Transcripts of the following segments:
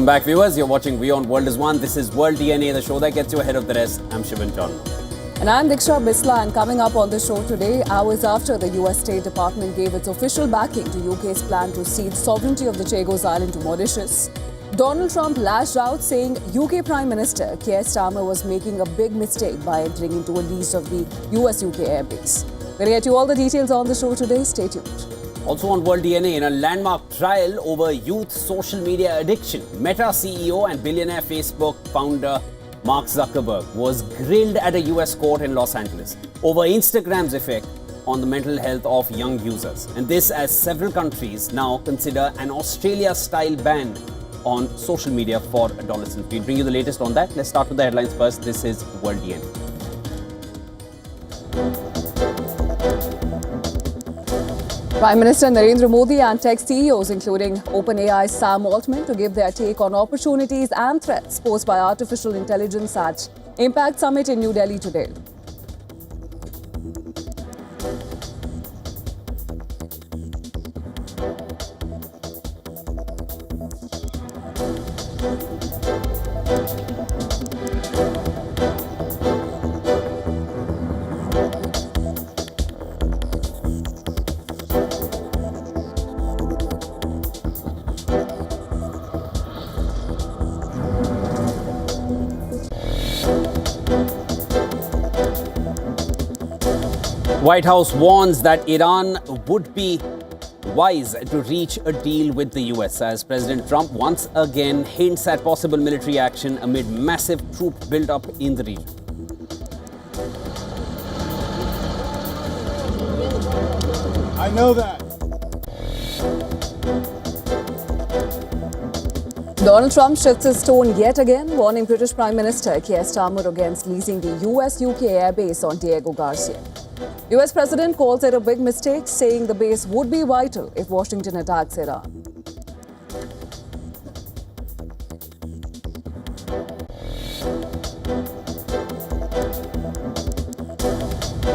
Welcome back, viewers. You're watching WION World is One. This is World DNA, the show that gets you ahead of the rest. I'm Shivan John. And I'm Diksha Bisla, and coming up on the show today, hours after the US State Department gave its official backing to UK's plan to cede sovereignty of the Chagos Island to Mauritius, Donald Trump lashed out saying UK Prime Minister Keir Starmer was making a big mistake by entering into a lease of the US-UK airbase. We'll get you all the details on the show today. Stay tuned. Also on World DNA, in a landmark trial over youth social media addiction, Meta CEO and billionaire Facebook founder Mark Zuckerberg was grilled at a US court in Los Angeles over Instagram's effect on the mental health of young users. And this as several countries now consider an Australia-style ban on social media for adolescents. We'll bring you the latest on that. Let's start with the headlines first. This is World DNA. Prime Minister Narendra Modi and tech CEOs, including OpenAI's Sam Altman, to give their take on opportunities and threats posed by artificial intelligence at Impact Summit in New Delhi today. White House warns that Iran would be wise to reach a deal with the US as President Trump once again hints at possible military action amid massive troop build-up in the region. I know that. Donald Trump shifts his tone yet again, warning British Prime Minister Keir Starmer against leasing the US-UK airbase on Diego Garcia. US President calls it a big mistake, saying the base would be vital if Washington attacks Iran.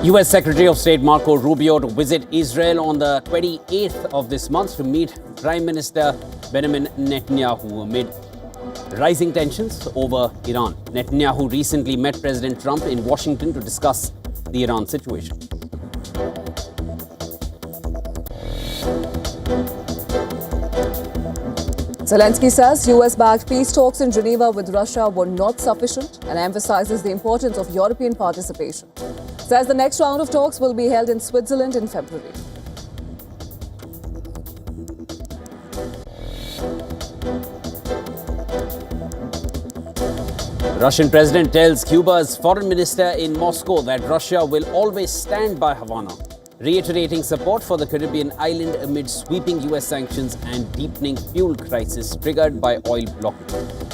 US Secretary of State Marco Rubio to visit Israel on the 28th of this month to meet Prime Minister Benjamin Netanyahu amid rising tensions over Iran. Netanyahu recently met President Trump in Washington to discuss the Iran situation. Zelensky says US-backed peace talks in Geneva with Russia were not sufficient and emphasizes the importance of European participation. Says the next round of talks will be held in Switzerland in February. Russian president tells Cuba's foreign minister in Moscow that Russia will always stand by Havana, reiterating support for the Caribbean island amid sweeping US sanctions and deepening fuel crisis triggered by oil blockade.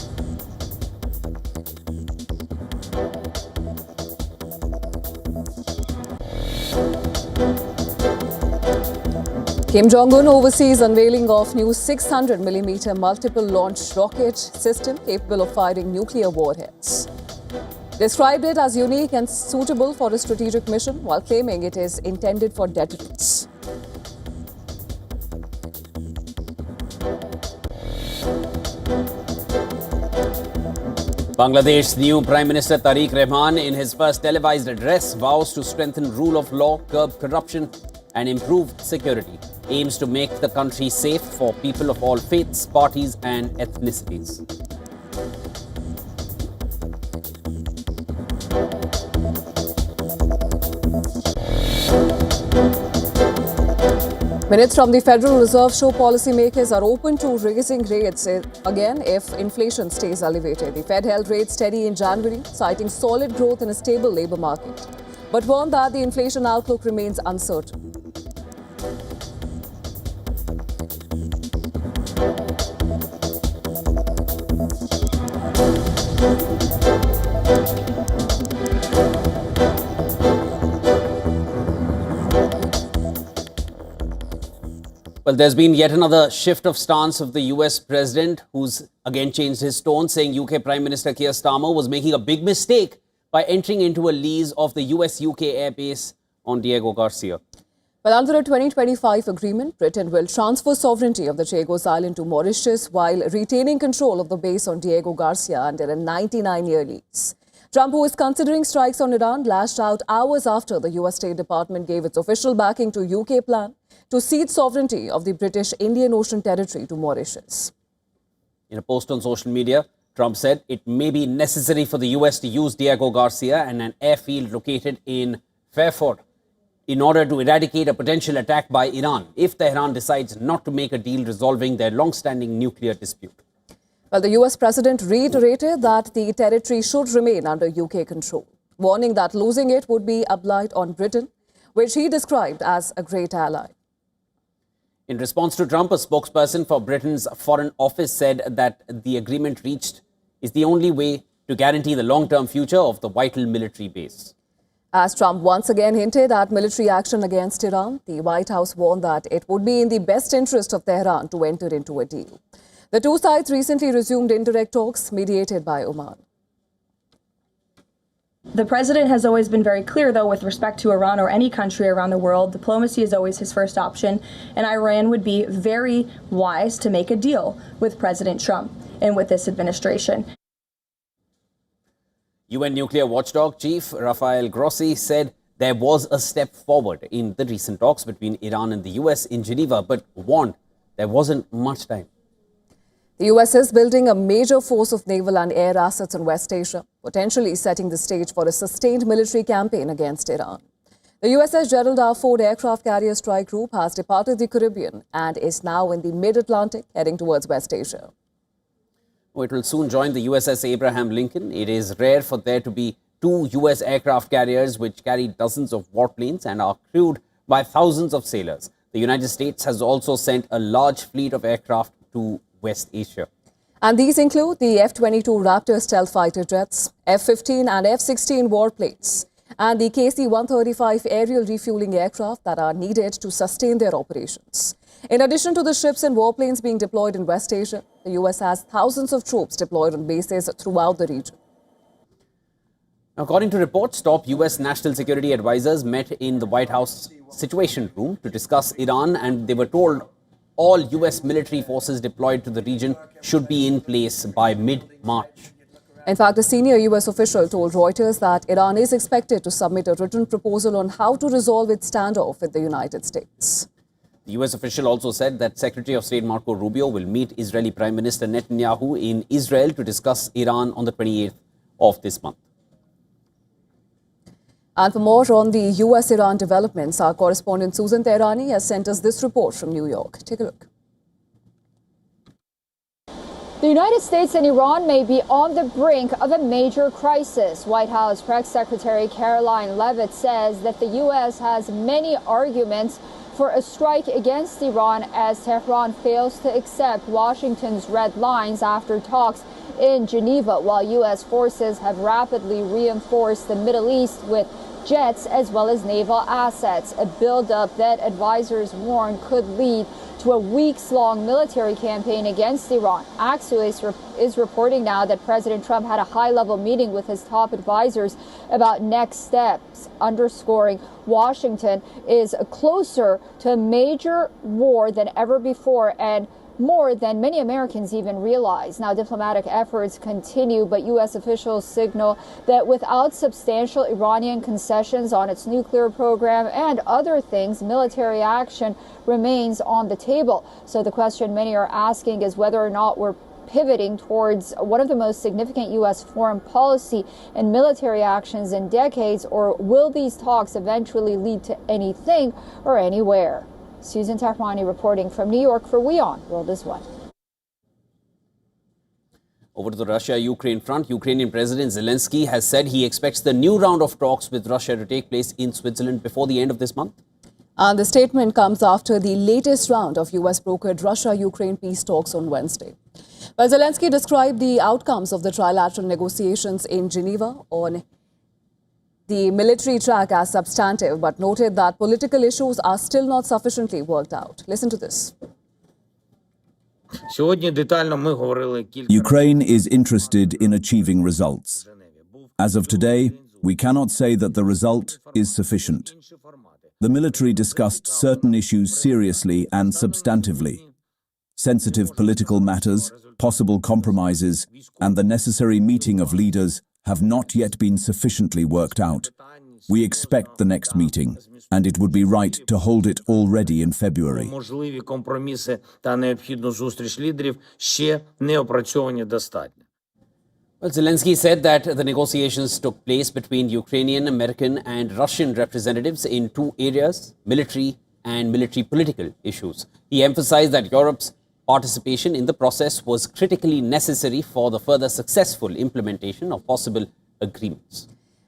Kim Jong-un oversees unveiling of new 600mm multiple launch rocket system capable of firing nuclear warheads. Described it as unique and suitable for a strategic mission while claiming it is intended for deterrence. Bangladesh's new Prime Minister Tariq Rahman, in his first televised address, vows to strengthen rule of law, curb corruption and improve security. Aims to make the country safe for people of all faiths, parties and ethnicities. Minutes from the Federal Reserve show policymakers are open to raising rates again if inflation stays elevated. The Fed held rates steady in January, citing solid growth in a stable labour market, but warned that the inflation outlook remains uncertain. Well, there's been yet another shift of stance of the US president, who's again changed his tone, saying UK Prime Minister Keir Starmer was making a big mistake by entering into a lease of the US-UK airbase on Diego Garcia. Well, under a 2025 agreement, Britain will transfer sovereignty of the Chagos Island to Mauritius while retaining control of the base on Diego Garcia under a 99-year lease. Trump, who is considering strikes on Iran, lashed out hours after the US State Department gave its official backing to UK plan to cede sovereignty of the British Indian Ocean territory to Mauritius. In a post on social media, Trump said it may be necessary for the US to use Diego Garcia and an airfield located in Fairford in order to eradicate a potential attack by Iran if Tehran decides not to make a deal resolving their long-standing nuclear dispute. Well, the US president reiterated that the territory should remain under UK control, warning that losing it would be a blight on Britain, which he described as a great ally. In response to Trump, a spokesperson for Britain's Foreign Office said that the agreement reached is the only way to guarantee the long-term future of the vital military base. As Trump once again hinted at military action against Iran, the White House warned that it would be in the best interest of Tehran to enter into a deal. The two sides recently resumed indirect talks mediated by Oman. The president has always been very clear, though, with respect to Iran or any country around the world, diplomacy is always his first option, and Iran would be very wise to make a deal with President Trump and with this administration. UN nuclear watchdog chief Rafael Grossi said there was a step forward in the recent talks between Iran and the US in Geneva, but warned there wasn't much time. The US is building a major force of naval and air assets in West Asia, potentially setting the stage for a sustained military campaign against Iran. The USS Gerald R. Ford aircraft carrier strike group has departed the Caribbean and is now in the mid-Atlantic, heading towards West Asia. It will soon join the USS Abraham Lincoln. It is rare for there to be two US aircraft carriers which carry dozens of warplanes and are crewed by thousands of sailors. The United States has also sent a large fleet of aircraft to West Asia. And these include the F-22 Raptor stealth fighter jets, F-15 and F-16 warplanes, and the KC-135 aerial refueling aircraft that are needed to sustain their operations. In addition to the ships and warplanes being deployed in West Asia, the US has thousands of troops deployed on bases throughout the region. According to reports, top US national security advisors met in the White House Situation Room to discuss Iran, and they were told all US military forces deployed to the region should be in place by mid-March. In fact, a senior US official told Reuters that Iran is expected to submit a written proposal on how to resolve its standoff with the United States. The US official also said that Secretary of State Marco Rubio will meet Israeli Prime Minister Netanyahu in Israel to discuss Iran on the 28th of this month. And for more on the US-Iran developments, our correspondent Susan Tehrani has sent us this report from New York. Take a look. The United States and Iran may be on the brink of a major crisis. White House Press Secretary Caroline Leavitt says that the U.S. has many arguments for a strike against Iran as Tehran fails to accept Washington's red lines after talks in Geneva, while U.S. forces have rapidly reinforced the Middle East with jets as well as naval assets, a buildup that advisors warn could lead to a weeks-long military campaign against Iran. Axios is reporting now that President Trump had a high-level meeting with his top advisors about next steps, underscoring Washington is closer to a major war than ever before and more than many Americans even realize. Now, diplomatic efforts continue, but U.S. officials signal that without substantial Iranian concessions on its nuclear program and other things, military action remains on the table. So the question many are asking is whether or not we're pivoting towards one of the most significant U.S. foreign policy and military actions in decades, or will these talks eventually lead to anything or anywhere? Susan Tehrani reporting from New York for WION World is One. Over to the Russia-Ukraine front, Ukrainian President Zelensky has said he expects the new round of talks with Russia to take place in Switzerland before the end of this month. And the statement comes after the latest round of US-brokered Russia-Ukraine peace talks on Wednesday. Well, Zelensky described the outcomes of the trilateral negotiations in Geneva on the military track as substantive, but noted that political issues are still not sufficiently worked out. Listen to this. Ukraine is interested in achieving results. As of today, we cannot say that the result is sufficient. The military discussed certain issues seriously and substantively. Sensitive political matters, possible compromises, and the necessary meeting of leaders have not yet been sufficiently worked out. We expect the next meeting, and it would be right to hold it already in February. Можливі компроміси та необхідну зустріч лідерів ще не опрацьовані достатньо. Well, Zelensky said that the negotiations took place between Ukrainian, American, and Russian representatives in two areas, military and military political issues. He emphasized that Europe's participation in the process was critically necessary for the further successful implementation of possible agreements.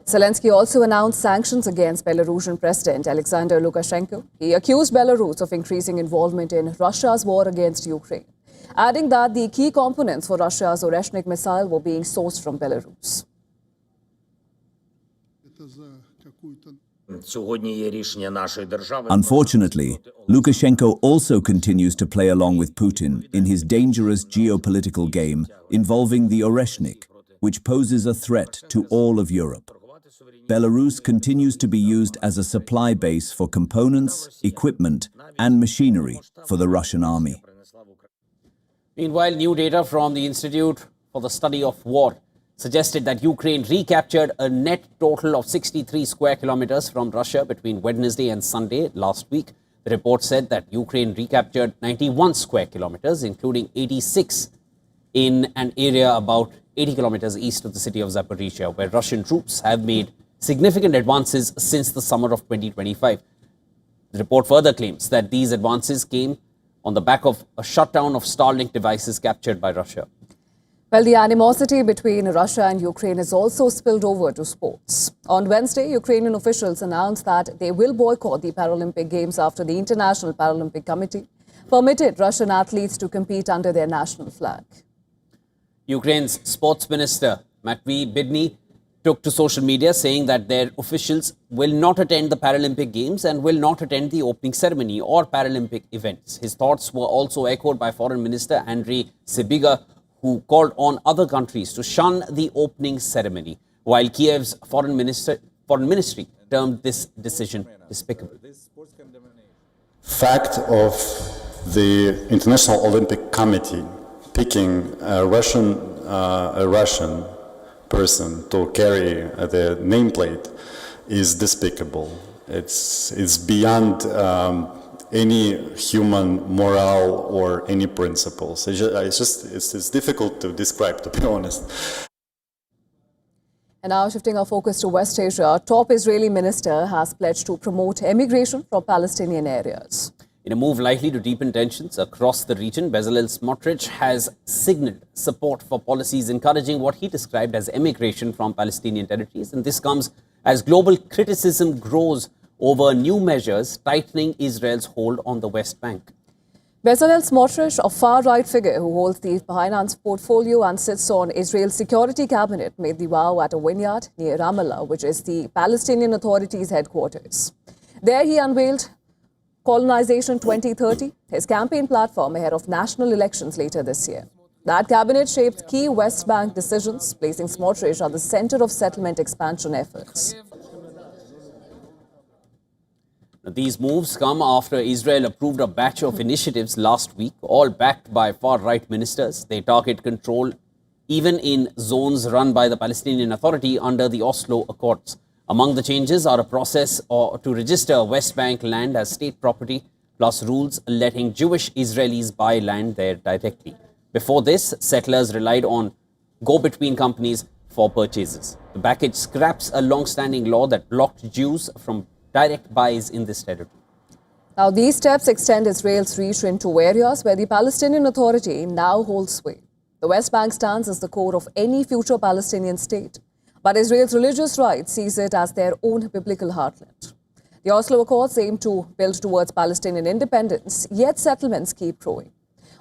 Zelensky also announced sanctions against Belarusian President Alexander Lukashenko. He accused Belarus of increasing involvement in Russia's war against Ukraine, adding that the key components for Russia's Oreshnik missile were being sourced from Belarus. Unfortunately, Lukashenko also continues to play along with Putin in his dangerous geopolitical game involving the Oreshnik, which poses a threat to all of Europe. Belarus continues to be used as a supply base for components, equipment, and machinery for the Russian army. Meanwhile, new data from the Institute for the Study of War suggested that Ukraine recaptured a net total of 63 square kilometers from Russia between Wednesday and Sunday last week. The report said that Ukraine recaptured 91 square kilometers, including 86 in an area about 80 kilometers east of the city of Zaporizhia, where Russian troops have made significant advances since the summer of 2025. The report further claims that these advances came on the back of a shutdown of Starlink devices captured by Russia. Well, the animosity between Russia and Ukraine has also spilled over to sports. On Wednesday, Ukrainian officials announced that they will boycott the Paralympic Games after the International Paralympic Committee permitted Russian athletes to compete under their national flag. Ukraine's sports minister, Matvey Bidny, took to social media saying that their officials will not attend the Paralympic Games and will not attend the opening ceremony or Paralympic events. His thoughts were also echoed by Foreign Minister Andriy Sybiga, who called on other countries to shun the opening ceremony, while Kiev's foreign ministry termed this decision despicable. Fact of the International Olympic Committee picking a Russian person to carry the nameplate is despicable. It's beyond any human morale or any principles. It's difficult to describe, to be honest. And now shifting our focus to West Asia, a top Israeli minister has pledged to promote emigration from Palestinian areas. In a move likely to deepen tensions across the region, Bezalel Smotrich has signaled support for policies encouraging what he described as emigration from Palestinian territories. And this comes as global criticism grows over new measures tightening Israel's hold on the West Bank. Bezalel Smotrich, a far-right figure who holds the finance portfolio and sits on Israel's security cabinet, made the vow at a vineyard near Ramallah, which is the Palestinian Authority's headquarters. There he unveiled Colonization 2030, his campaign platform ahead of national elections later this year. That cabinet shaped key West Bank decisions, placing Smotrich at the center of settlement expansion efforts. These moves come after Israel approved a batch of initiatives last week, all backed by far-right ministers. They target control even in zones run by the Palestinian Authority under the Oslo Accords. Among the changes are a process to register West Bank land as state property, plus rules letting Jewish Israelis buy land there directly. Before this, settlers relied on go-between companies for purchases. The package scraps a long-standing law that blocked Jews from direct buys in this territory. Now, these steps extend Israel's reach into areas where the Palestinian Authority now holds sway. The West Bank stands as the core of any future Palestinian state, but Israel's religious right sees it as their own biblical heartland. The Oslo Accords aim to build towards Palestinian independence, yet settlements keep growing.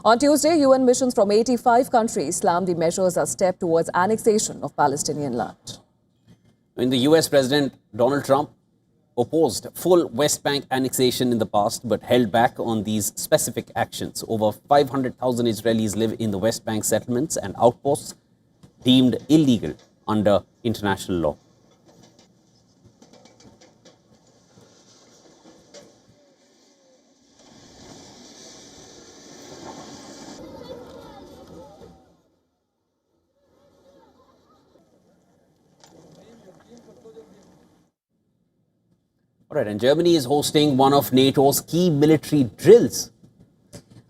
On Tuesday, UN missions from 85 countries slammed the measures as a step towards annexation of Palestinian land. In the US, President Donald Trump opposed full West Bank annexation in the past, but held back on these specific actions. Over 500,000 Israelis live in the West Bank settlements and outposts deemed illegal under international law. Right, and Germany is hosting one of NATO's key military drills.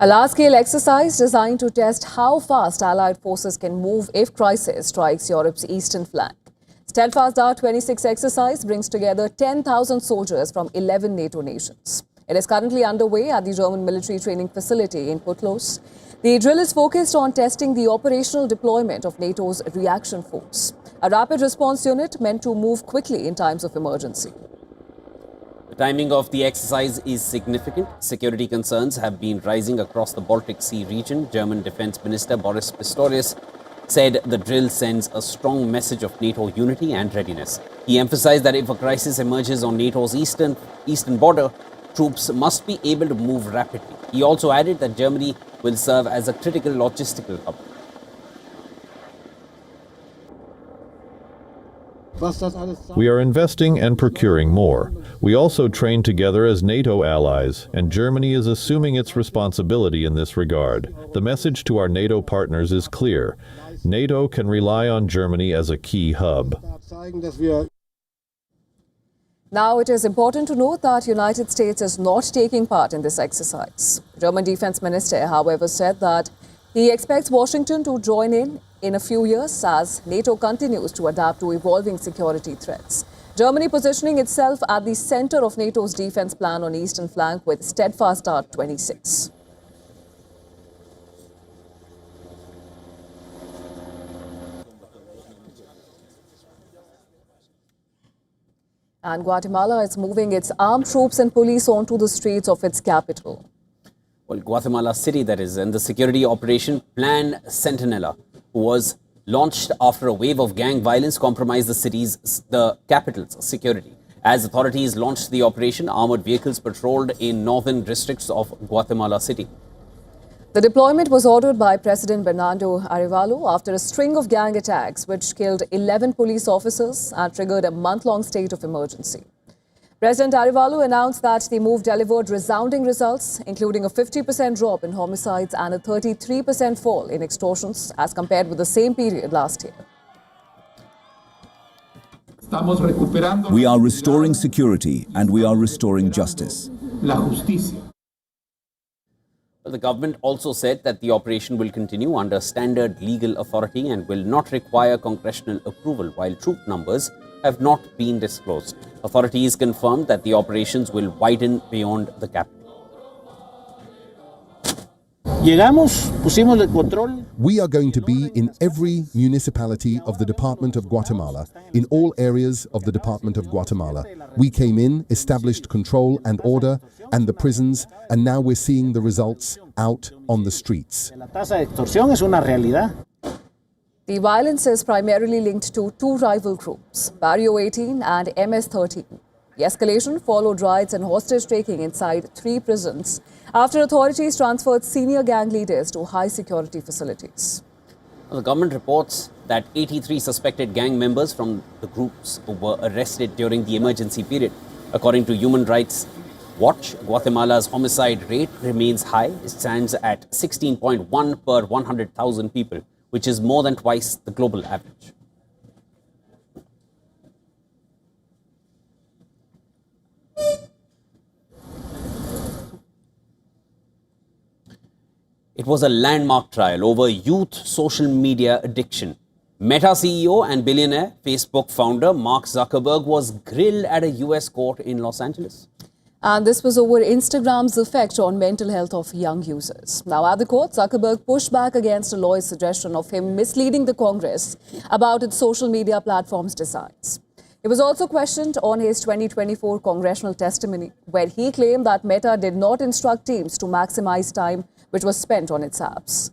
A large-scale exercise designed to test how fast Allied forces can move if crisis strikes Europe's eastern flank. Steadfast R26 exercise brings together 10,000 soldiers from 11 NATO nations. It is currently underway at the German military training facility in Putlos. The drill is focused on testing the operational deployment of NATO's reaction force, a rapid response unit meant to move quickly in times of emergency. The timing of the exercise is significant. Security concerns have been rising across the Baltic Sea region. German Defense Minister Boris Pistorius said the drill sends a strong message of NATO unity and readiness. He emphasized that if a crisis emerges on NATO's eastern border, troops must be able to move rapidly. He also added that Germany will serve as a critical logistical hub. We are investing and procuring more. We also train together as NATO allies, and Germany is assuming its responsibility in this regard. The message to our NATO partners is clear. NATO can rely on Germany as a key hub. Now, it is important to note that the United States is not taking part in this exercise. German Defense Minister, however, said that he expects Washington to join in a few years as NATO continues to adapt to evolving security threats. Germany positioning itself at the center of NATO's defense plan on eastern flank with Steadfast R26. And Guatemala is moving its armed troops and police onto the streets of its capital. Well, Guatemala City, that is, and the security operation Plan Centinela was launched after a wave of gang violence compromised the capital's security. As authorities launched the operation, armored vehicles patrolled in northern districts of Guatemala City. The deployment was ordered by President Bernardo Arevalo after a string of gang attacks which killed 11 police officers and triggered a month-long state of emergency. President Arevalo announced that the move delivered resounding results, including a 50% drop in homicides and a 33% fall in extortions as compared with the same period last year. We are restoring security and we are restoring justice. Well, the government also said that the operation will continue under standard legal authority and will not require congressional approval, while troop numbers have not been disclosed. Authorities confirmed that the operations will widen beyond the capital. We are going to be in every municipality of the Department of Guatemala, in all areas of the Department of Guatemala. We came in, established control and order, and the prisons, and now we're seeing the results out on the streets. The violence is primarily linked to two rival groups, Barrio 18 and MS-13. The escalation followed raids and hostage-taking inside 3 prisons after authorities transferred senior gang leaders to high-security facilities. The government reports that 83 suspected gang members from the groups were arrested during the emergency period. According to Human Rights Watch, Guatemala's homicide rate remains high. It stands at 16.1 per 100,000 people, which is more than twice the global average. It was a landmark trial over youth social media addiction. Meta CEO and billionaire Facebook founder Mark Zuckerberg was grilled at a US court in Los Angeles. And this was over Instagram's effect on mental health of young users. Now, at the court, Zuckerberg pushed back against a lawyer's suggestion of him misleading the Congress about its social media platform's designs. He was also questioned on his 2024 congressional testimony, where he claimed that Meta did not instruct teams to maximize time which was spent on its apps.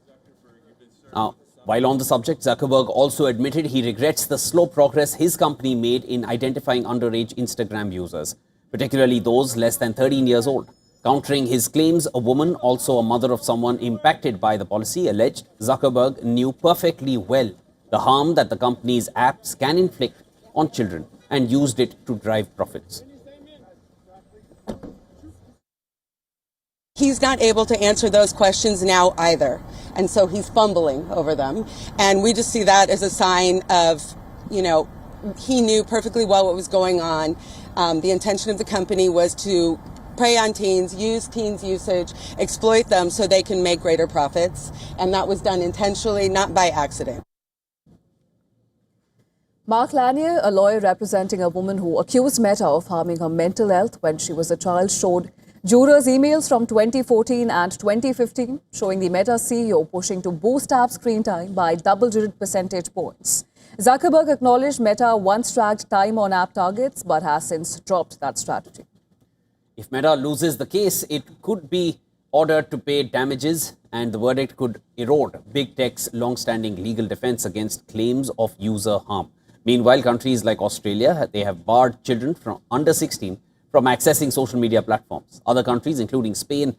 Now, while on the subject, Zuckerberg also admitted he regrets the slow progress his company made in identifying underage Instagram users, particularly those less than 13 years old. Countering his claims, a woman, also a mother of someone impacted by the policy, alleged Zuckerberg knew perfectly well the harm that the company's apps can inflict on children and used it to drive profits. He's not able to answer those questions now either. And so he's fumbling over them. And we just see that as a sign of, he knew perfectly well what was going on. The intention of the company was to prey on teens, use teens' usage, exploit them so they can make greater profits. And that was done intentionally, not by accident. Mark Lanier, a lawyer representing a woman who accused Meta of harming her mental health when she was a child, showed jurors emails from 2014 and 2015 showing the Meta CEO pushing to boost app screen time by double-digit percentage points. Zuckerberg acknowledged Meta once tracked time on app targets but has since dropped that strategy. If Meta loses the case, it could be ordered to pay damages, and the verdict could erode big tech's long-standing legal defense against claims of user harm. Meanwhile, countries like Australia, they have barred children from under 16 from accessing social media platforms. Other countries, including Spain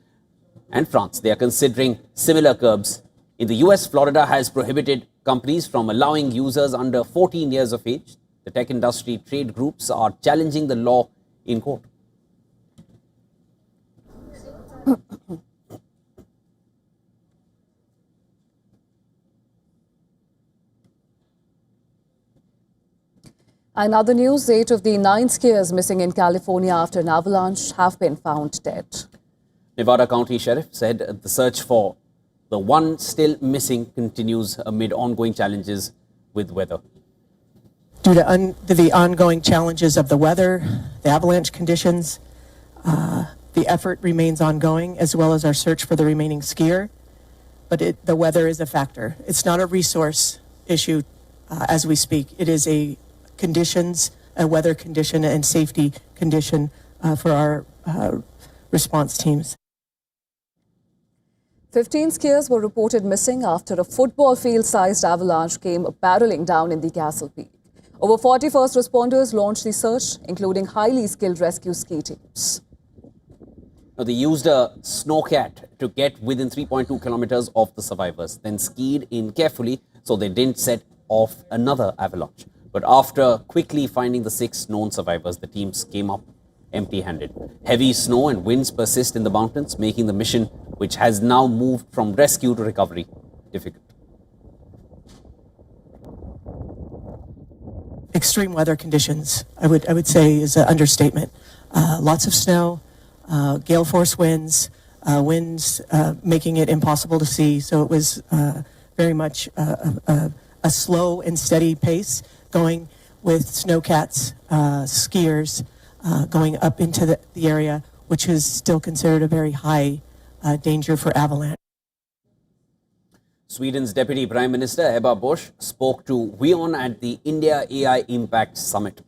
and France, they are considering similar curbs. In the US, Florida has prohibited companies from allowing users under 14 years of age. The tech industry trade groups are challenging the law in court. In other news, 8 of the 9 skiers missing in California after an avalanche have been found dead. Nevada County Sheriff said the search for the one still missing continues amid ongoing challenges with weather. Due to the ongoing challenges of the weather, the avalanche conditions, the effort remains ongoing, as well as our search for the remaining skier. But the weather is a factor. It's not a resource issue as we speak. It is a weather condition and safety condition for our response teams. 15 skiers were reported missing after a football field-sized avalanche came barreling down in the Castle Peak. Over 40 first responders launched the search, including highly skilled rescue ski teams. Now, they used a snowcat to get within 3.2 kilometers of the survivors, then skied in carefully so they didn't set off another avalanche. But after quickly finding the 6 known survivors, the teams came up empty-handed. Heavy snow and winds persist in the mountains, making the mission, which has now moved from rescue to recovery, difficult. Extreme weather conditions, I would say, is an understatement. Lots of snow, gale force winds, making it impossible to see. So it was very much a slow and steady pace, going with snowcats, skiers, going up into the area, which is still considered a very high danger for avalanche. Sweden's Deputy Prime Minister Ebba Busch spoke to WION at the India AI Impact Summit.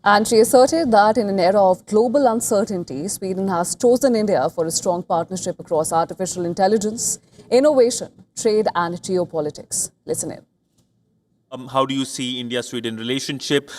And she asserted that in an era of global uncertainty, Sweden has chosen India for a strong partnership across artificial intelligence, innovation, trade and geopolitics. Listen in. How do you see India-Sweden relationship?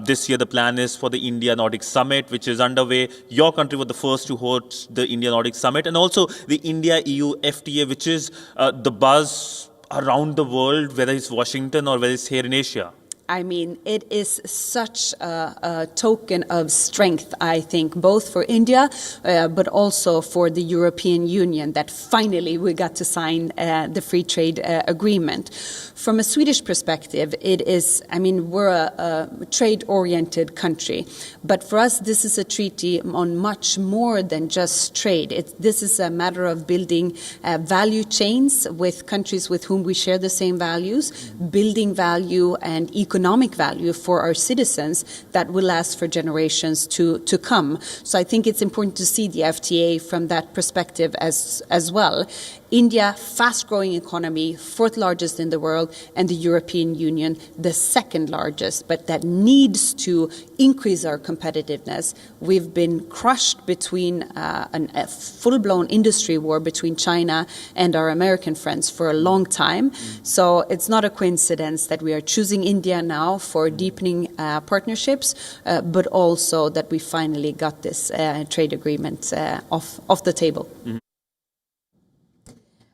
This year, the plan is for the India-Nordic Summit, which is underway. Your country was the first to host the India-Nordic Summit, and also the India-EU FTA, which is the buzz around the world, whether it's Washington or whether it's here in Asia. I mean, it is such a token of strength, I think, both for India, but also for the European Union, that finally we got to sign the free trade agreement. From a Swedish perspective, it is, I mean, we're a trade-oriented country, but for us, this is a treaty on much more than just trade. This is a matter of building value chains with countries with whom we share the same values, building value and economic value for our citizens that will last for generations to come. So I think it's important to see the FTA from that perspective as well. India, fast-growing economy, 4th largest in the world, and the European Union, the 2nd largest, but that needs to increase our competitiveness. We've been crushed between a full-blown industry war between China and our American friends for a long time. So it's not a coincidence that we are choosing India now for deepening partnerships, but also that we finally got this trade agreement off the table. Mm-hmm.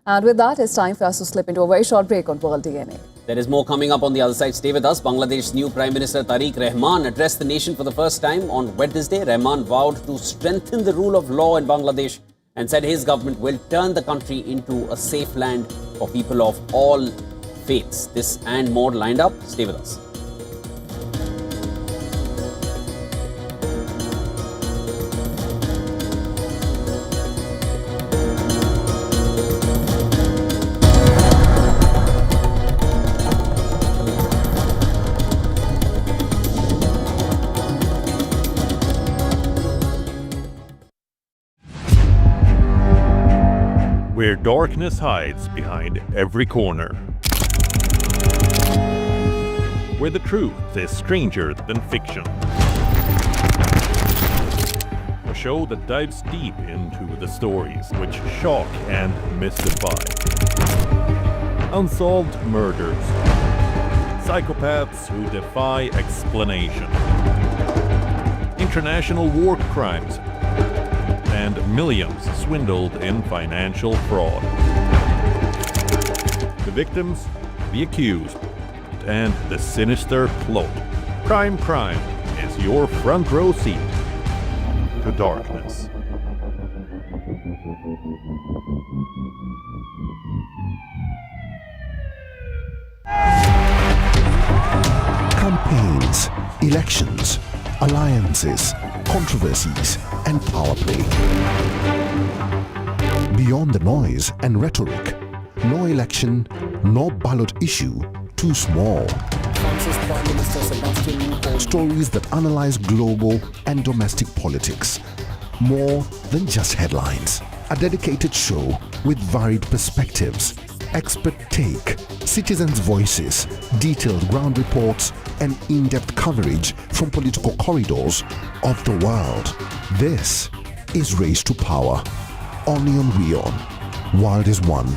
And with that, it's time for us to slip into a very short break on World DNA. There is more coming up on the other side. Stay with us. Bangladesh's new Prime Minister Tariq Rahman addressed the nation for the first time on Wednesday. Rahman vowed to strengthen the rule of law in Bangladesh and said his government will turn the country into a safe land for people of all faiths. This and more lined up. Stay with us. where darkness hides behind every corner. Where the truth is stranger than fiction. A show that dives deep into the stories which shock and mystify. Unsolved murders. Psychopaths who defy explanation. International war crimes. And millions swindled in financial fraud. The victims, the accused, and the sinister plot. Crime is your front row seat to darkness. Campaigns, elections, alliances, controversies, and power play. Beyond the noise and rhetoric, no election, no ballot issue too small. Stories that analyze global and domestic politics. More than just headlines. A dedicated show with varied perspectives, expert take, citizens' voices, detailed ground reports, and in-depth coverage from political corridors of the world. This is Race to Power. Only on WION. World is One.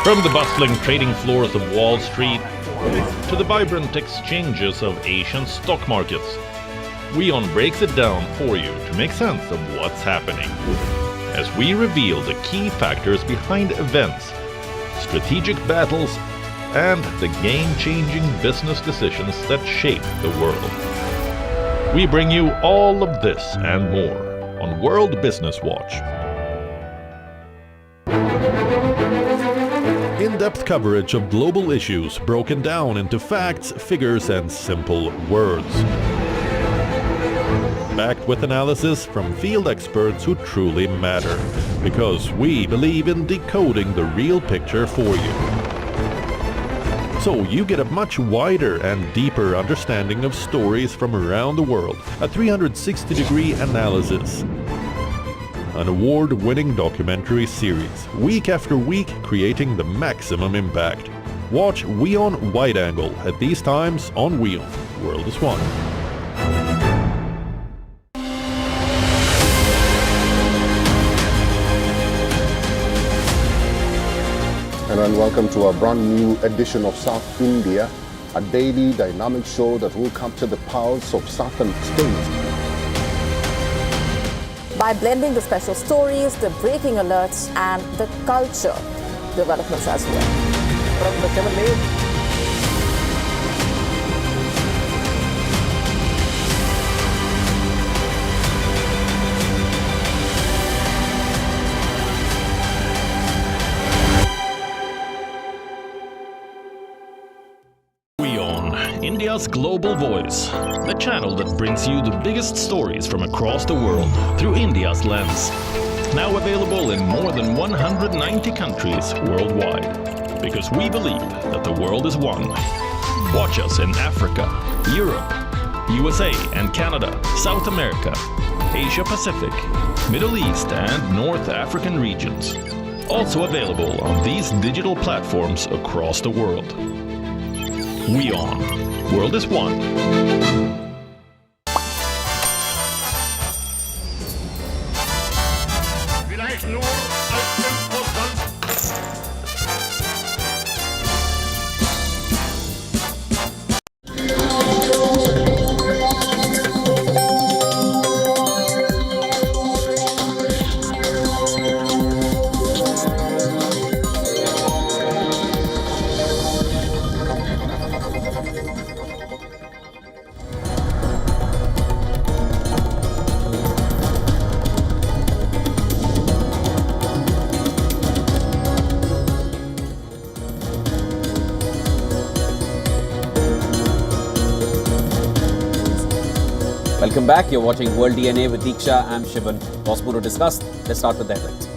From the bustling trading floors of Wall Street to the vibrant exchanges of Asian stock markets, WION breaks it down for you to make sense of what's happening. As we reveal the key factors behind events, strategic battles, and the game-changing business decisions that shape the world. We bring you all of this and more on World Business Watch. In-depth coverage of global issues broken down into facts, figures, and simple words. Backed with analysis from field experts who truly matter, because we believe in decoding the real picture for you. So you get a much wider and deeper understanding of stories from around the world, a 360-degree analysis. An award-winning documentary series, week after week creating the maximum impact. Watch WION Wide Angle at these times on WION. World is One. And welcome to a brand new edition of South India, a daily dynamic show that will capture the pulse of southern states. By blending the special stories, the breaking alerts, and the culture developments as well. India's Global Voice, the channel that brings you the biggest stories from across the world through India's lens. Now available in more than 190 countries worldwide. Because we believe that the world is one. Watch us in Africa, Europe, USA and Canada, South America, Asia Pacific, Middle East and North African regions. Also available on these digital platforms across the world. WION. World is One. Welcome back. You're watching World DNA with Deeksha. I'm Shivan. Lots more to discuss. Let's start with the headlines.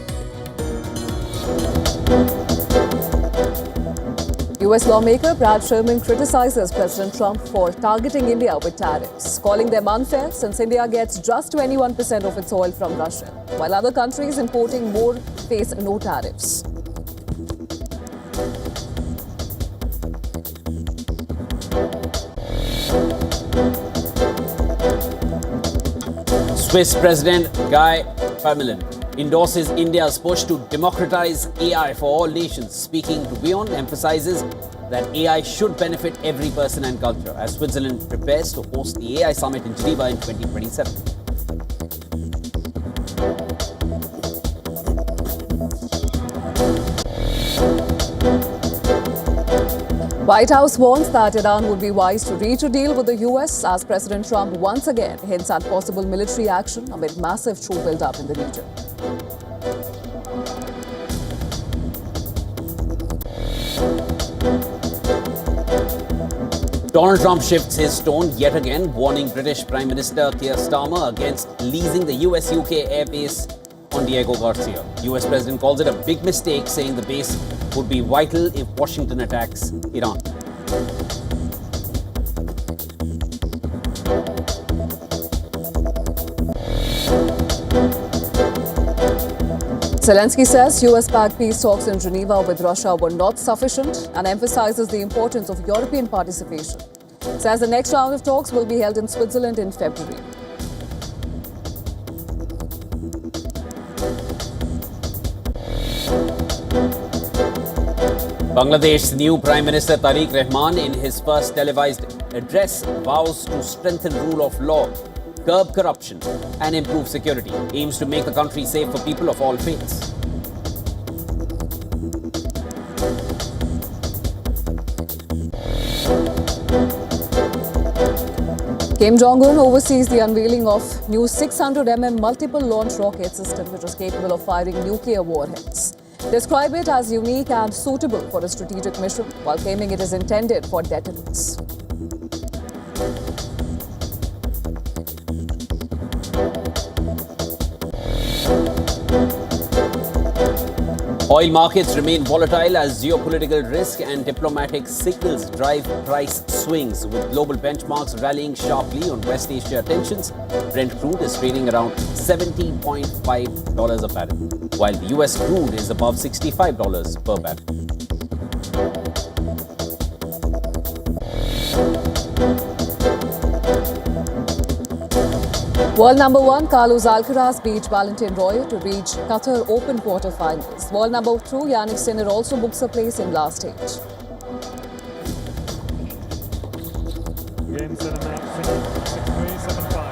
US lawmaker Brad Sherman criticizes President Trump for targeting India with tariffs, calling them unfair since India gets just 21% of its oil from Russia, while other countries importing more face no tariffs. Swiss President Guy Parmelin endorses India's push to democratize AI for all nations. Speaking to WION, emphasizes that AI should benefit every person and culture as Switzerland prepares to host the AI summit in Geneva in 2027. White House warns that Iran would be wise to reach a deal with the US as President Trump once again hints at possible military action amid massive troop build-up in the region. Donald Trump shifts his tone yet again, warning British Prime Minister Keir Starmer against leasing the US-UK airbase on Diego Garcia. US President calls it a big mistake, saying the base would be vital if Washington attacks Iran. Zelensky says US-backed peace talks in Geneva with Russia were not sufficient and emphasizes the importance of European participation. Says the next round of talks will be held in Switzerland in February. Bangladesh's new Prime Minister Tariq Rahman, in his first televised address, vows to strengthen rule of law, curb corruption and improve security. Aims to make the country safe for people of all faiths. Kim Jong-un oversees the unveiling of new 600mm multiple launch rocket system which is capable of firing nuclear warheads. Describe it as unique and suitable for a strategic mission, while claiming it is intended for deterrence. Oil markets remain volatile as geopolitical risk and diplomatic signals drive price swings, with global benchmarks rallying sharply on West Asia tensions. Brent crude is trading around $70.5 a barrel, while the US crude is above $65 per barrel. World number 1 Carlos Alcaraz beat Valentin Royer to reach Qatar Open quarter-finals. World number 2 Yannick Sinner also books a place in last stage. Game, set, and match. 6-3, 7-5.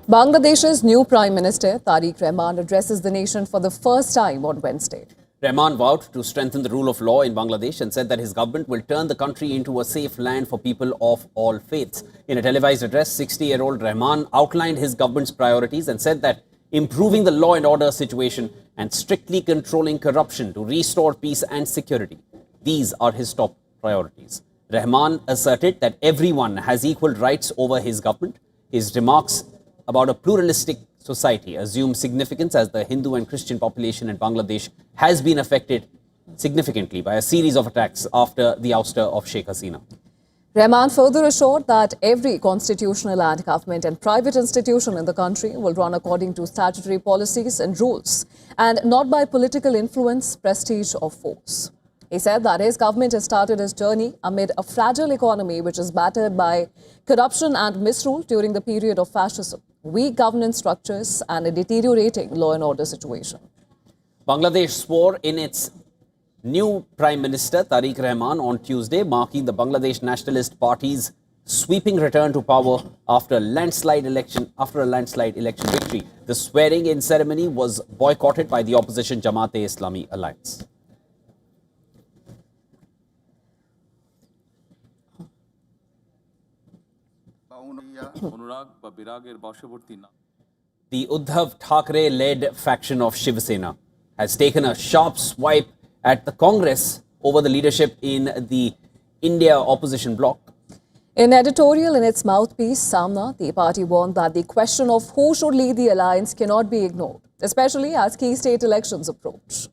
Bangladesh's new Prime Minister Tariq Rahman addresses the nation for the first time on Wednesday. Rahman vowed to strengthen the rule of law in Bangladesh and said that his government will turn the country into a safe land for people of all faiths. In a televised address, 60-year-old Rahman outlined his government's priorities and said that improving the law and order situation and strictly controlling corruption to restore peace and security, these are his top priorities. Rahman asserted that everyone has equal rights over his government. His remarks about a pluralistic society assume significance as the Hindu and Christian population in Bangladesh has been affected significantly by a series of attacks after the ouster of Sheikh Hasina. Rahman further assured that every constitutional and government and private institution in the country will run according to statutory policies and rules and not by political influence, prestige or force. He said that his government has started its journey amid a fragile economy which is battered by corruption and misrule during the period of fascism, weak governance structures and a deteriorating law and order situation. Bangladesh swore in its new Prime Minister Tariq Rahman on Tuesday, marking the Bangladesh Nationalist Party's sweeping return to power after a landslide election victory. The swearing-in ceremony was boycotted by the opposition Jamaat-e-Islami alliance. The Uddhav Thackeray-led faction of Shiv Sena has taken a sharp swipe at the Congress over the leadership in the India opposition bloc. In editorial in its mouthpiece, Samna, the party warned that the question of who should lead the alliance cannot be ignored, especially as key state elections approach.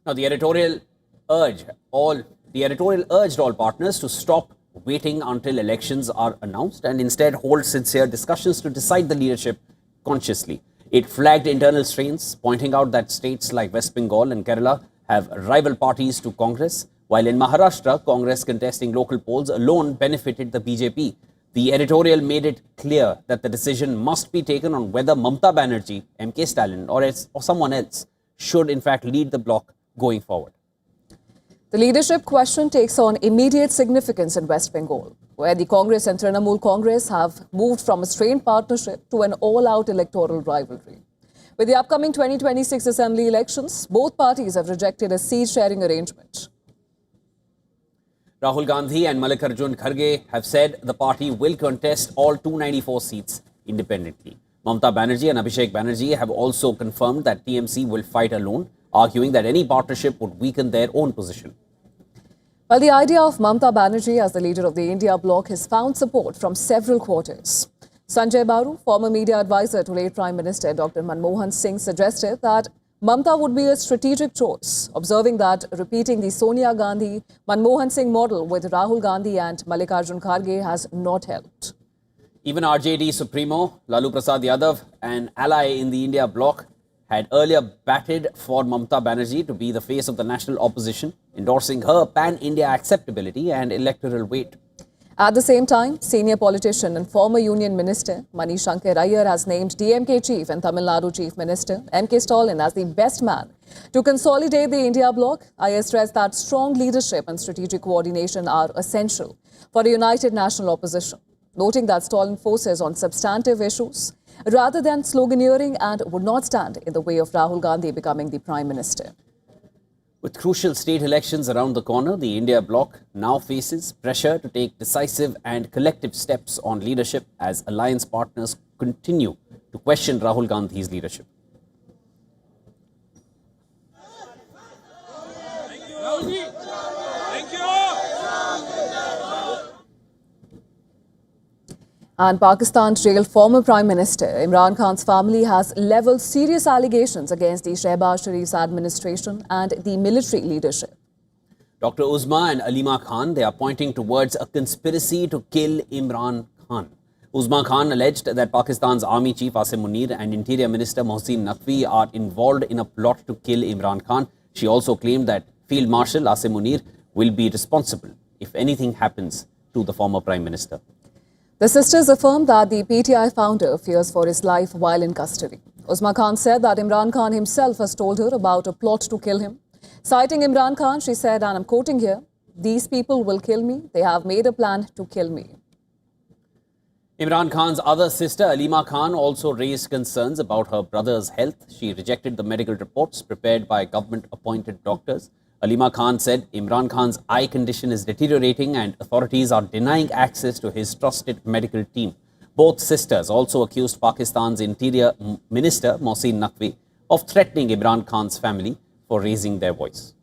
Now, the editorial urged all partners to stop waiting until elections are announced and instead hold sincere discussions to decide the leadership consciously. It flagged internal strains, pointing out that states like West Bengal and Kerala have rival parties to Congress, while in Maharashtra, Congress contesting local polls alone benefited the BJP. The editorial made it clear that the decision must be taken on whether Mamata Banerjee, MK Stalin or someone else should in fact lead the bloc going forward. The leadership question takes on immediate significance in West Bengal, where the Congress and Trinamool Congress have moved from a strained partnership to an all-out electoral rivalry. With the upcoming 2026 assembly elections, both parties have rejected a seat-sharing arrangement. Rahul Gandhi and Mallikarjun Kharge have said the party will contest all 294 seats independently. Mamata Banerjee and Abhishek Banerjee have also confirmed that TMC will fight alone, arguing that any partnership would weaken their own position. Well, the idea of Mamata Banerjee as the leader of the India bloc has found support from several quarters. Sanjay Baru, former media advisor to late Prime Minister Dr. Manmohan Singh, suggested that Mamata would be a strategic choice, observing that repeating the Sonia Gandhi, Manmohan Singh model with Rahul Gandhi and Mallikarjun Kharge has not helped. Even RJD Supremo Lalu Prasad Yadav, an ally in the India bloc, had earlier batted for Mamata Banerjee to be the face of the national opposition, endorsing her pan-India acceptability and electoral weight. At the same time, senior politician and former Union Minister Manish Shankar Iyer has named DMK Chief and Tamil Nadu Chief Minister MK Stalin as the best man to consolidate the India bloc. Iyer stressed that strong leadership and strategic coordination are essential for a united national opposition, noting that Stalin focuses on substantive issues rather than sloganeering and would not stand in the way of Rahul Gandhi becoming the Prime Minister. With crucial state elections around the corner, the India bloc now faces pressure to take decisive and collective steps on leadership as alliance partners continue to question Rahul Gandhi's leadership. And Pakistan jailed former Prime Minister Imran Khan's family has levelled serious allegations against the Shehbaz Sharif's administration and the military leadership. Dr. Uzma and Alima Khan, they are pointing towards a conspiracy to kill Imran Khan. Uzma Khan alleged that Pakistan's Army Chief Asim Munir and Interior Minister Mohsin Naqvi are involved in a plot to kill Imran Khan. She also claimed that Field Marshal Asim Munir will be responsible if anything happens to the former Prime Minister. The sisters affirmed that the PTI founder fears for his life while in custody. Uzma Khan said that Imran Khan himself has told her about a plot to kill him. Citing Imran Khan, she said, and I'm quoting here, "These people will kill me. They have made a plan to kill me." Imran Khan's other sister, Alima Khan, also raised concerns about her brother's health. She rejected the medical reports prepared by government-appointed doctors. Alima Khan said Imran Khan's eye condition is deteriorating and authorities are denying access to his trusted medical team. Both sisters also accused Pakistan's Interior Minister Mohsin Naqvi of threatening Imran Khan's family for raising their voice.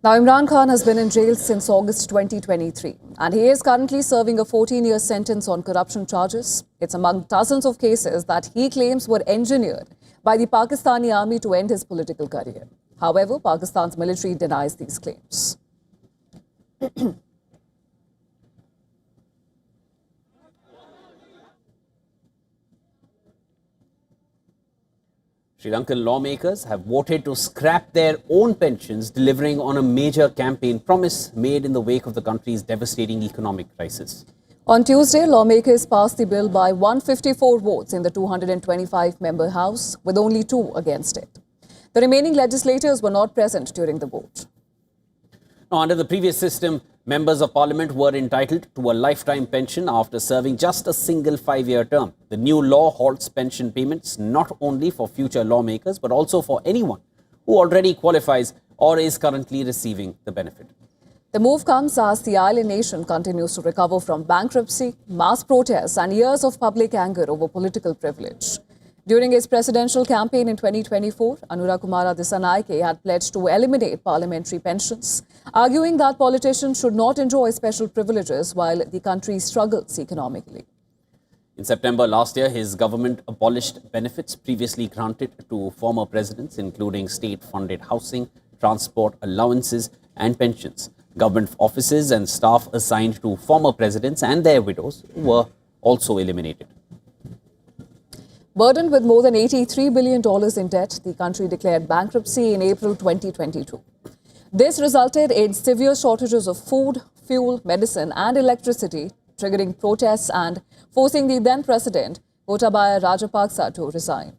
Now, Imran Khan has been in jail since August 2023 and he is currently serving a 14-year sentence on corruption charges. It's among dozens of cases that he claims were engineered by the Pakistani army to end his political career. However, Pakistan's military denies these claims. Sri Lankan lawmakers have voted to scrap their own pensions, delivering on a major campaign promise made in the wake of the country's devastating economic crisis. On Tuesday, lawmakers passed the bill by 154 votes in the 225-member House, with only 2 against it. The remaining legislators were not present during the vote. Now, under the previous system, members of parliament were entitled to a lifetime pension after serving just a single 5-year term. The new law halts pension payments not only for future lawmakers, but also for anyone who already qualifies or is currently receiving the benefit. The move comes as the island nation continues to recover from bankruptcy, mass protests and years of public anger over political privilege. During his presidential campaign in 2024, Anura Kumara Dissanayake had pledged to eliminate parliamentary pensions, arguing that politicians should not enjoy special privileges while the country struggles economically. In September last year, his government abolished benefits previously granted to former presidents, including state-funded housing, transport allowances and pensions. Government offices and staff assigned to former presidents and their widows were also eliminated. Burdened with more than $83 billion in debt, the country declared bankruptcy in April 2022. This resulted in severe shortages of food, fuel, medicine and electricity, triggering protests and forcing the then president, Gotabaya Rajapaksa, to resign.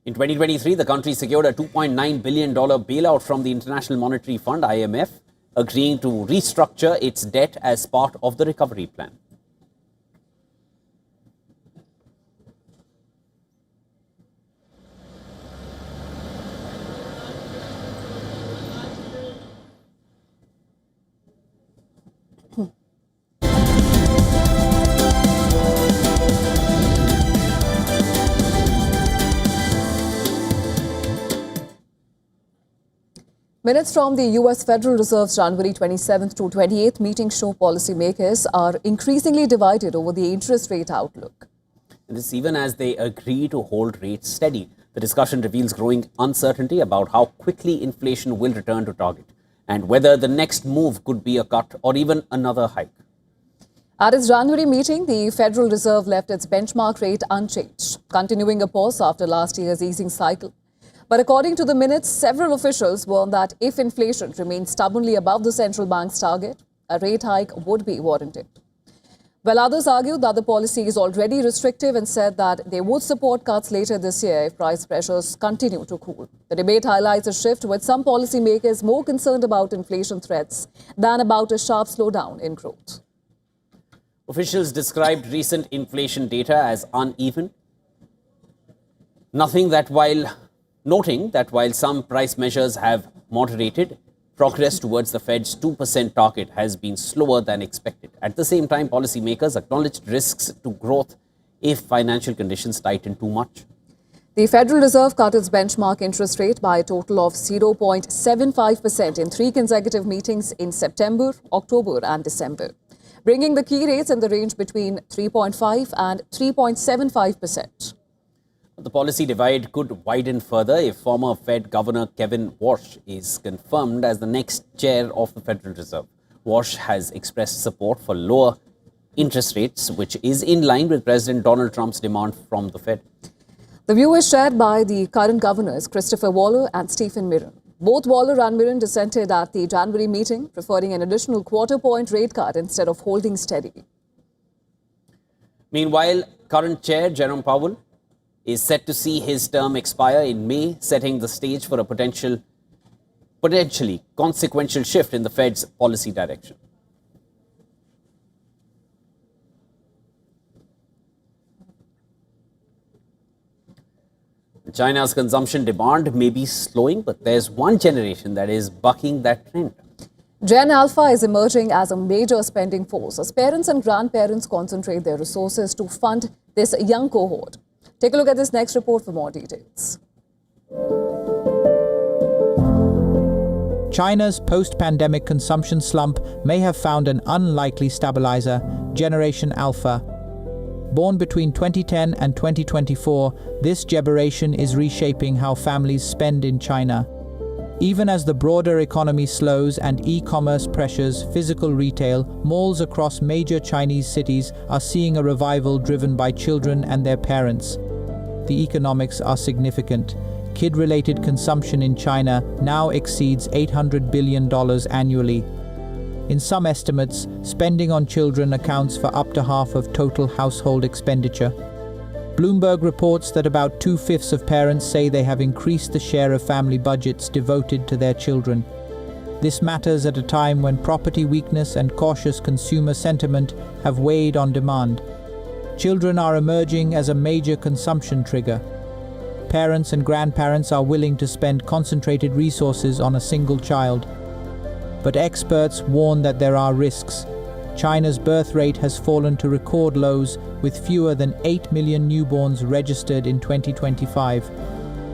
In 2023, the country secured a $2.9 billion bailout from the International Monetary Fund, IMF, agreeing to restructure its debt as part of the recovery plan. Minutes from the U.S. Federal Reserve's January 27th to 28th meeting show policymakers are increasingly divided over the interest rate outlook. And this even as they agree to hold rates steady. The discussion reveals growing uncertainty about how quickly inflation will return to target and whether the next move could be a cut or even another hike. At its January meeting, the Federal Reserve left its benchmark rate unchanged, continuing a pause after last year's easing cycle. But according to the minutes, several officials warned that if inflation remains stubbornly above the central bank's target, a rate hike would be warranted. While others argued that the policy is already restrictive and said that they would support cuts later this year if price pressures continue to cool. The debate highlights a shift with some policymakers more concerned about inflation threats than about a sharp slowdown in growth. Officials described recent inflation data as uneven, noting that while some price measures have moderated, progress towards the Fed's 2% target has been slower than expected. At the same time, policymakers acknowledged risks to growth if financial conditions tighten too much. The Federal Reserve cut its benchmark interest rate by a total of 0.75% in 3 consecutive meetings in September, October and December, bringing the key rates in the range between 3.5 and 3.75%. The policy divide could widen further if former Fed Governor Kevin Warsh is confirmed as the next chair of the Federal Reserve. Warsh has expressed support for lower interest rates, which is in line with President Donald Trump's demand from the Fed. The view is shared by the current governors, Christopher Waller and Stephen Mirren. Both Waller and Mirren dissented at the January meeting, preferring an additional quarter-point rate cut instead of holding steady. Meanwhile, current chair Jerome Powell is set to see his term expire in May, setting the stage for a potentially consequential shift in the Fed's policy direction. China's consumption demand may be slowing, but there's one generation that is bucking that trend. Gen Alpha is emerging as a major spending force as parents and grandparents concentrate their resources to fund this young cohort. Take a look at this next report for more details. China's post-pandemic consumption slump may have found an unlikely stabilizer, Generation Alpha. Born between 2010 and 2024, this generation is reshaping how families spend in China. Even as the broader economy slows and e-commerce pressures physical retail, malls across major Chinese cities are seeing a revival driven by children and their parents. The economics are significant. Kid-related consumption in China now exceeds $800 billion annually. In some estimates, spending on children accounts for up to half of total household expenditure. Bloomberg reports that about 2/5 of parents say they have increased the share of family budgets devoted to their children. This matters at a time when property weakness and cautious consumer sentiment have weighed on demand. Children are emerging as a major consumption trigger. Parents and grandparents are willing to spend concentrated resources on a single child. But experts warn that there are risks. China's birth rate has fallen to record lows, with fewer than 8 million newborns registered in 2025.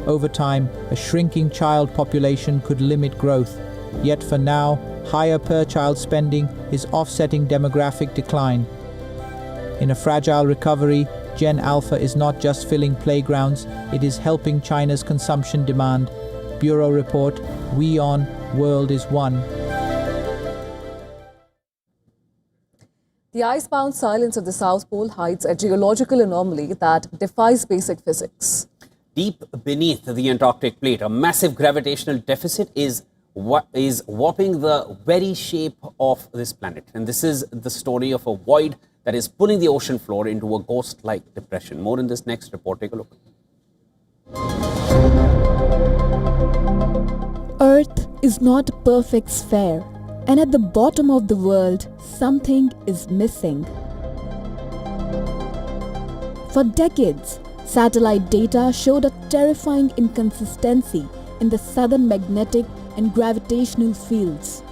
Over time, a shrinking child population could limit growth. Yet for now, higher per-child spending is offsetting demographic decline. In a fragile recovery, Gen Alpha is not just filling playgrounds, it is helping China's consumption demand. Bureau report, WION World is One. The icebound silence of the South Pole hides a geological anomaly that defies basic physics. Deep beneath the Antarctic plate, a massive gravitational deficit is warping the very shape of this planet. And this is the story of a void that is pulling the ocean floor into a ghost-like depression. More in this next report. Take a look. Earth is not a perfect sphere, and at the bottom of the world, something is missing. For decades, satellite data showed a terrifying inconsistency in the southern magnetic and gravitational fields.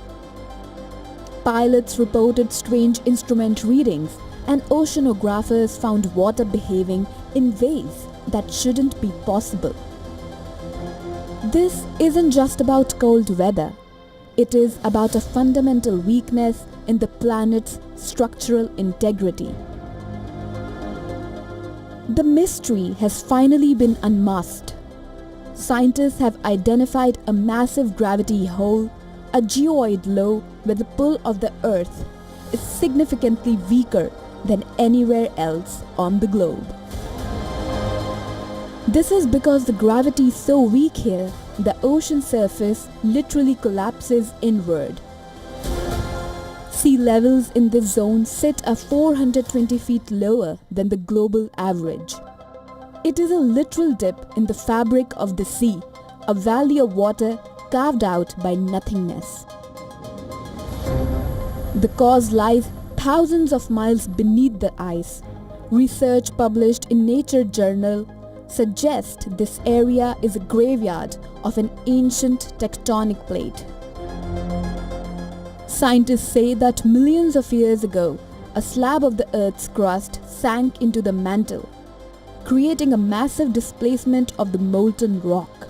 Pilots reported strange instrument readings, and oceanographers found water behaving in ways that shouldn't be possible. This isn't just about cold weather. It is about a fundamental weakness in the planet's structural integrity. The mystery has finally been unmasked. Scientists have identified a massive gravity hole, a geoid low where the pull of the Earth is significantly weaker than anywhere else on the globe. This is because the gravity is so weak here, the ocean surface literally collapses inward. Sea levels in this zone sit at 420 feet lower than the global average. It is a literal dip in the fabric of the sea, a valley of water carved out by nothingness. The cause lies thousands of miles beneath the ice. Research published in Nature journal suggests this area is a graveyard of an ancient tectonic plate. Scientists say that millions of years ago, a slab of the Earth's crust sank into the mantle, creating a massive displacement of the molten rock.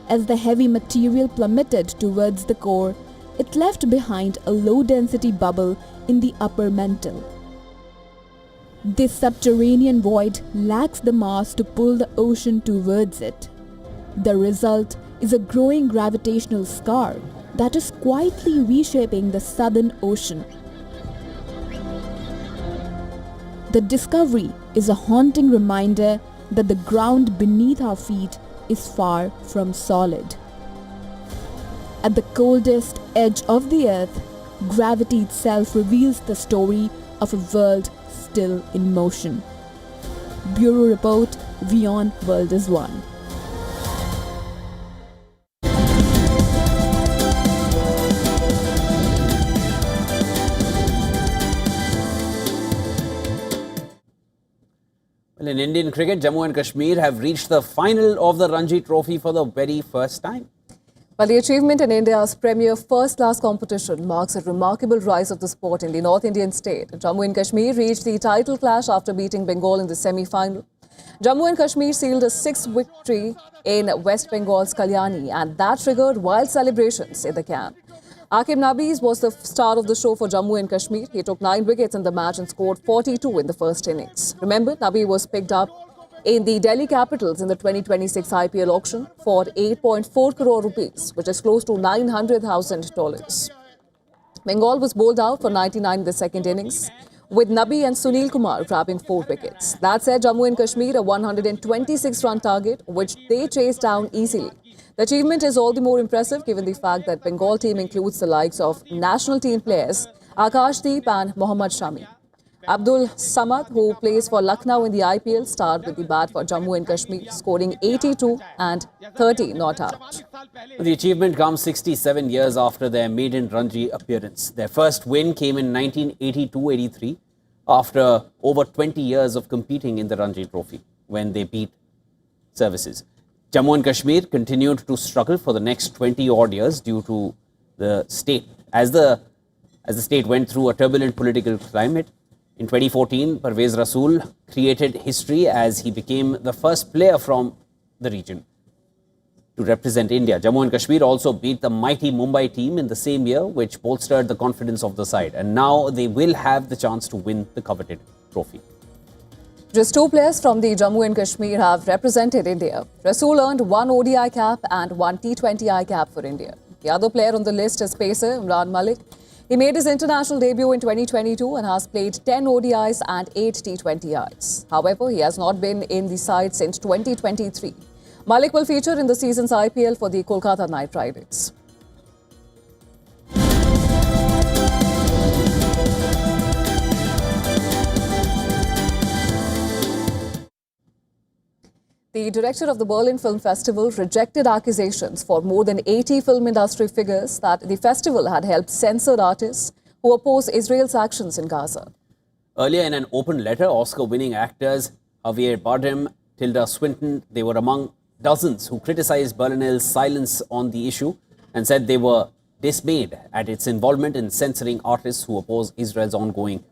As the heavy material plummeted towards the core, it left behind a low-density bubble in the upper mantle. This subterranean void lacks the mass to pull the ocean towards it. The result is a growing gravitational scar that is quietly reshaping the southern ocean. The discovery is a haunting reminder that the ground beneath our feet is far from solid. At the coldest edge of the Earth, gravity itself reveals the story of a world still in motion. Bureau report, WION World is One. Well, in Indian cricket, Jammu and Kashmir have reached the final of the Ranji Trophy for the very first time. Well, the achievement in India's premier first-class competition marks a remarkable rise of the sport in the North Indian state. Jammu and Kashmir reached the title clash after beating Bengal in the semi-final. Jammu and Kashmir sealed a 6th victory in West Bengal's Kalyani, and that triggered wild celebrations in the camp. Aqib Nabiz was the star of the show for Jammu and Kashmir. He took 9 wickets in the match and scored 42 in the first innings. Remember, Nabi was picked up in the Delhi Capitals in the 2026 IPL auction for 8.4 crore rupees, which is close to $900,000. Bengal was bowled out for 99 in the second innings, with Nabi and Sunil Kumar grabbing 4 wickets. That said, Jammu and Kashmir a 126-run target, which they chased down easily. The achievement is all the more impressive given the fact that Bengal team includes the likes of national team players Akashdeep and Mohammad Shami. Abdul Samad, who plays for Lucknow in the IPL, starred with the bat for Jammu and Kashmir, scoring 82 and 30 not out. The achievement comes 67 years after their maiden Ranji appearance. Their first win came in 1982-83 after over 20 years of competing in the Ranji Trophy when they beat Services. Jammu and Kashmir continued to struggle for the next 20-odd years due to the state. As the state went through a turbulent political climate, in 2014, Parvez Rasool created history as he became the first player from the region to represent India. Jammu and Kashmir also beat the mighty Mumbai team in the same year, which bolstered the confidence of the side. And now they will have the chance to win the coveted trophy. Just 2 players from the Jammu and Kashmir have represented India. Rasool earned 1 ODI cap and 1 T20I cap for India. The other player on the list is pacer Imran Malik. He made his international debut in 2022 and has played 10 ODIs and 8 T20Is. However, he has not been in the side since 2023. Malik will feature in the season's IPL for the Kolkata Knight Riders. The director of the Berlin Film Festival rejected accusations for more than 80 film industry figures that the festival had helped censored artists who oppose Israel's actions in Gaza. Earlier in an open letter, Oscar-winning actors Javier Bardem, Tilda Swinton, they were among dozens who criticized Berlinale's silence on the issue and said they were dismayed at its involvement in censoring artists who oppose Israel's ongoing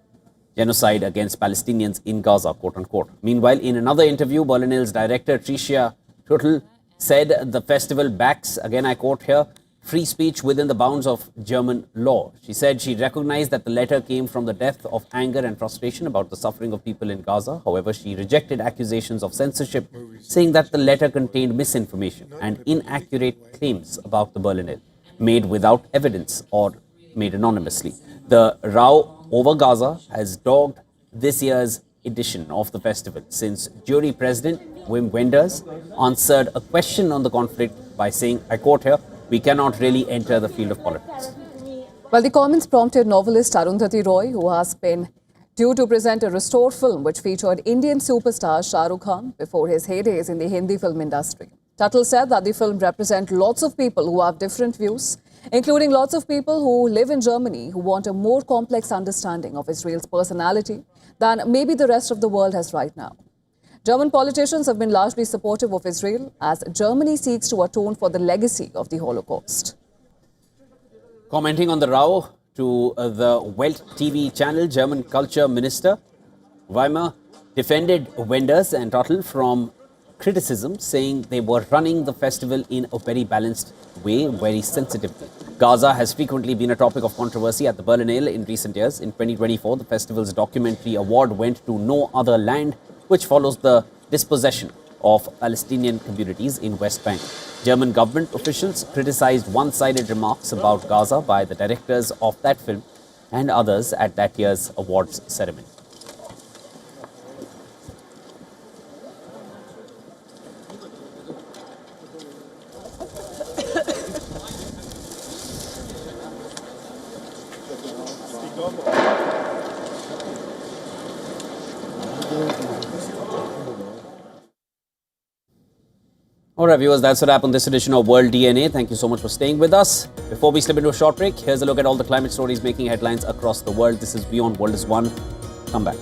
genocide against Palestinians in Gaza, quote-unquote. Meanwhile, in another interview, Berlinale's director Tricia Tuttle said the festival backs, again I quote here, free speech within the bounds of German law. She said she recognized that the letter came from the depth of anger and frustration about the suffering of people in Gaza. However, she rejected accusations of censorship, saying that the letter contained misinformation and inaccurate claims about the Berlinale, made without evidence or made anonymously. The row over Gaza has dogged this year's edition of the festival since jury president Wim Wenders answered a question on the conflict by saying, I quote here, "We cannot really enter the field of politics." Well, the comments prompted novelist Arundhati Roy, who has been due to present a restored film which featured Indian superstar Shah Rukh Khan before his heydays in the Hindi film industry. Tuttle said that the film represents lots of people who have different views, including lots of people who live in Germany who want a more complex understanding of Israel's personality than maybe the rest of the world has right now. German politicians have been largely supportive of Israel as Germany seeks to atone for the legacy of the Holocaust. Commenting on the row to the Welt TV channel, German culture minister Weimer defended Wenders and Tuttle from criticism, saying they were running the festival in a very balanced way, very sensitively. Gaza has frequently been a topic of controversy at the Berlinale in recent years. In 2024, the festival's documentary award went to No Other Land, which follows the dispossession of Palestinian communities in West Bank. German government officials criticized one-sided remarks about Gaza by the directors of that film and others at that year's awards ceremony. All right, viewers, that's a wrap on this edition of World DNA. Thank you so much for staying with us. Before we slip into a short break, here's a look at all the climate stories making headlines across the world. This is WION World is One. Come back.